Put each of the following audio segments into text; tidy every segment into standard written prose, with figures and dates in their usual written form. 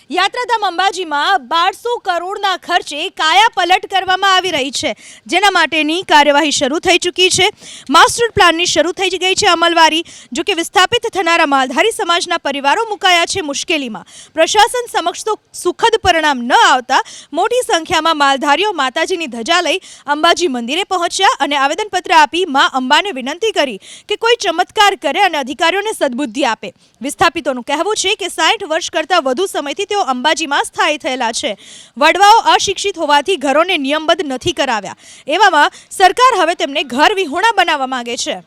યાત્રાધામ અંબાજીમાં 1200 કરોડના ખર્ચે કાયાપલટ કરવામાં આવી રહી છે, જેના માટેની કાર્યવાહી શરૂ થઈ ચૂકી છે। માસ્ટર પ્લાનની શરૂ થઈ ગઈ છે અમલવારી। જો કે વિસ્થાપિત થનારા માલધારી સમાજના પરિવારો મુકાયા છે મુશ્કેલીમાં। પ્રશાસન સમક્ષ તો સુખદ પરિણામ ન આવતા મોટી સંખ્યામાં માલધારીઓ માતાજીની ધજા લઈ અંબાજી મંદિરે પહોંચ્યા અને આવેદનપત્ર આપી મા અંબાને વિનંતી કરી કે કોઈ ચમત્કાર કરે અને અધિકારીઓને સદબુદ્ધિ આપે। વિસ્થાપિતોનું કહેવું છે કે 60 વર્ષ કરતાં વધુ સમયથી તેઓ અંબાજીમાં સ્થાયી થયેલા છે। વડવાઓ અશિક્ષિત હોવાથી ઘરોને નિયમબદ્ધ નથી કરાવ્યા। એવામાં સરકાર હવે તેમને ઘર વિહોણા બનાવવા માંગે છે।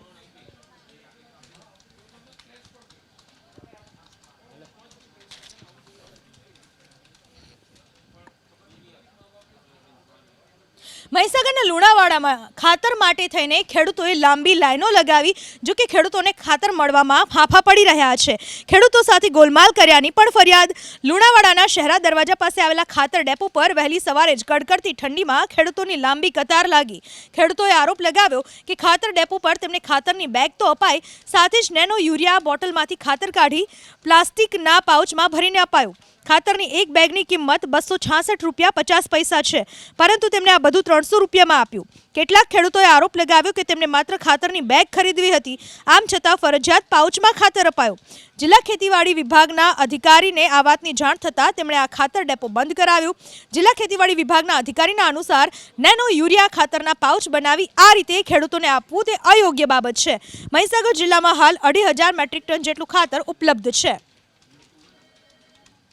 મહીસાગરના લુણાવાડામાં ખાતર માટે થઈને ખેડૂતોએ લાંબી લાઈનો લગાવી। જો કે ખેડૂતોને ખાતર મળવામાં ફાંફા પડી રહ્યા છે। ખેડૂતો સાથે ગોલમાલ કર્યાની પણ ફરિયાદ। લુણાવાડાના શહેરા દરવાજા પાસે આવેલા ખાતર ડેપો પર વહેલી સવારે જ કડકડતી ઠંડીમાં ખેડૂતોની લાંબી કતાર લાગી। ખેડૂતોએ આરોપ લગાવ્યો કે ખાતર ડેપો પર તેમને ખાતરની બેગ તો અપાઈ, સાથે જ નેનો યુરિયા બોટલમાંથી ખાતર કાઢી પ્લાસ્ટિકના પાઉચમાં ભરીને અપાયું। ખાતરની એક બેગની કિંમત 266 રૂપિયા 50 પૈસા છે, પરંતુ તેમણે આ બધું 300 રૂપિયામાં આપ્યું। કેટલાક ખેડૂતોએ આરોપ લગાવ્યો કે તેમને માત્ર ખાતરની બેગ ખરીદવી હતી, આમ છતાં ફરજિયાત પાઉચમાં ખાતર અપાયું। જિલ્લા ખેતીવાડી વિભાગના અધિકારીને આ વાતની જાણ થતાં તેમણે આ ખાતર ડેપો બંધ કરાવ્યું। જિલ્લા ખેતીવાડી વિભાગના અધિકારીના અનુસાર નેનો યુરિયા ખાતરના પાઉચ બનાવી આ રીતે ખેડૂતોને આપવું તે અયોગ્ય બાબત છે। મહીસાગર જિલ્લામાં હાલ 2500 મેટ્રિક ટન જેટલું ખાતર ઉપલબ્ધ છે।